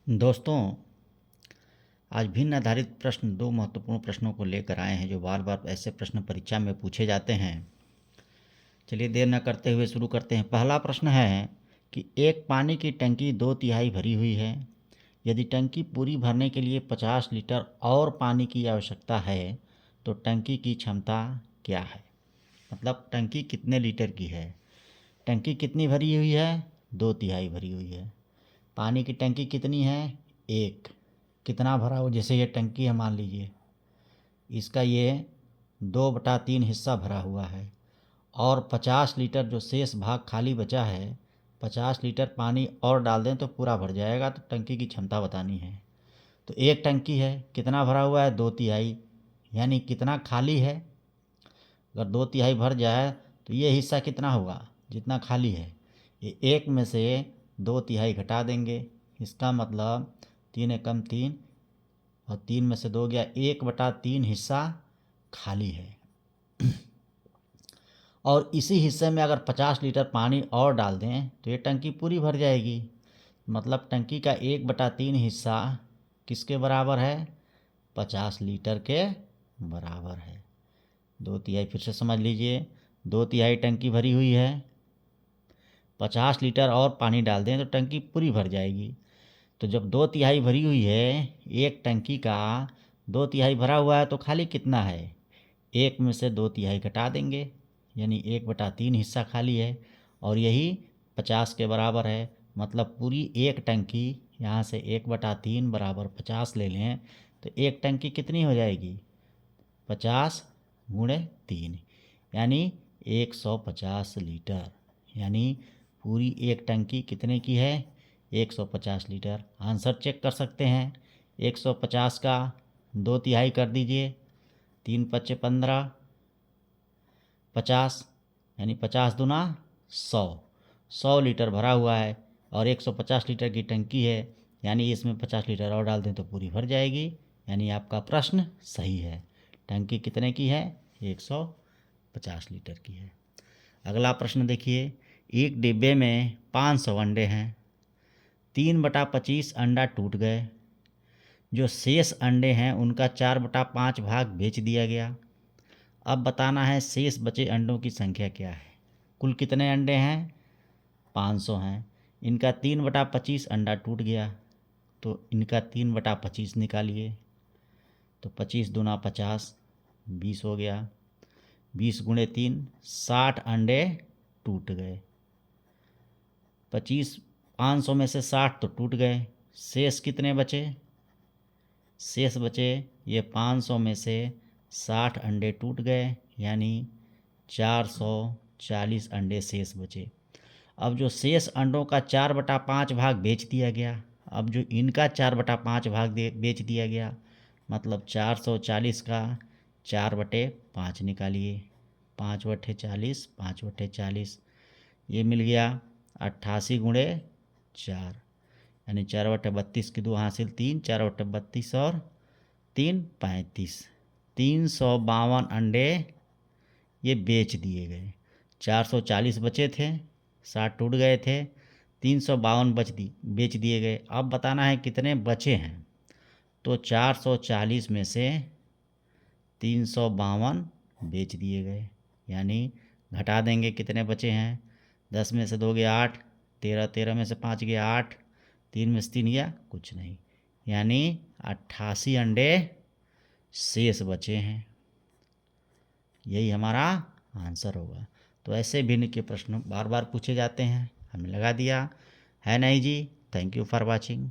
दोस्तों, आज भिन्न आधारित प्रश्न दो महत्वपूर्ण प्रश्नों को लेकर आए हैं जो बार बार ऐसे प्रश्न परीक्षा में पूछे जाते हैं। चलिए देर न करते हुए शुरू करते हैं। पहला प्रश्न है कि एक पानी की टंकी 2/3 भरी हुई है। यदि टंकी पूरी भरने के लिए 50 लीटर और पानी की आवश्यकता है तो टंकी की क्षमता क्या है? मतलब टंकी कितने लीटर की है? टंकी कितनी भरी हुई है? 2/3 भरी हुई है। पानी की टंकी कितनी है? एक। कितना भरा हो, जैसे ये टंकी है मान लीजिए, इसका ये 2/3 हिस्सा भरा हुआ है और 50 लीटर जो शेष भाग खाली बचा है, 50 लीटर पानी और डाल दें तो पूरा भर जाएगा। तो टंकी की क्षमता बतानी है। तो एक टंकी है, कितना भरा हुआ है? 2/3। यानी कितना खाली है? अगर 2/3 भर जाए तो ये हिस्सा कितना होगा? जितना खाली है। ये एक में से 2/3 घटा देंगे, इसका मतलब 3 एकम 3 और 3 में से 2 गया, 1/3 हिस्सा खाली है। और इसी हिस्से में अगर 50 लीटर पानी और डाल दें तो ये टंकी पूरी भर जाएगी। मतलब टंकी का 1/3 हिस्सा किसके बराबर है? 50 लीटर के बराबर है। 2/3 फिर से समझ लीजिए, 2/3 टंकी भरी हुई है, 50 लीटर और पानी डाल दें तो टंकी पूरी भर जाएगी। तो जब 2/3 भरी हुई है, एक टंकी का 2/3 भरा हुआ है तो खाली कितना है? एक में से 2/3 घटा देंगे, यानी 1/3 हिस्सा खाली है और यही 50 के बराबर है। मतलब पूरी एक टंकी, यहाँ से 1/3 बराबर 50 ले लें तो एक टंकी कितनी हो जाएगी? 50 गुणे 3 यानी 150 लीटर। यानी पूरी एक टंकी कितने की है? 150 लीटर। आंसर चेक कर सकते हैं। 150 का 2/3 कर दीजिए, 3×5 = 15, 50 यानी 50 दूना 100। 100 लीटर भरा हुआ है और 150 लीटर की टंकी है, यानी इसमें 50 लीटर और डाल दें तो पूरी भर जाएगी। यानी आपका प्रश्न सही है। टंकी कितने की है? 150 लीटर की है। अगला प्रश्न देखिए, एक डिब्बे में 500 अंडे हैं। 3/25 अंडा टूट गए। जो शेष अंडे हैं उनका 4/5 भाग बेच दिया गया। अब बताना है शेष बचे अंडों की संख्या क्या है। कुल कितने अंडे हैं? 500 हैं। इनका 3/25 अंडा टूट गया तो इनका 3/25 निकालिए। तो 25 दूना 50, 20 हो गया। 20 गुणे 3, 60 अंडे टूट गए। 500 में से 60 तो टूट गए, शेष कितने बचे? शेष बचे ये 500 में से 60 अंडे टूट गए, यानी 440 अंडे शेष बचे। अब जो शेष अंडों का 4/5 भाग बेच दिया गया, अब जो इनका 4/5 भाग बेच दिया गया, मतलब 440 का 4/5 निकालिए। 5/40, 5/40 ये मिल गया 88 गुणे 4, यानी 4/32 की 2 हासिल 3, 4/32 और 3 35। 352 अंडे ये बेच दिए गए। 440 बचे थे, 60 टूट गए थे, 352 बेच दिए गए। अब बताना है कितने बचे हैं। तो 440 में से 352 बेच दिए गए, यानी घटा देंगे कितने बचे हैं। 10 में से 2 गया 8, 13 में से 5 गया 8, 3 में से 3 गया कुछ नहीं, यानी 88 अंडे शेष बचे हैं। यही हमारा आंसर होगा। तो ऐसे भिन्न के प्रश्न बार बार पूछे जाते हैं, हमें लगा दिया है नहीं जी। Thank you for watching.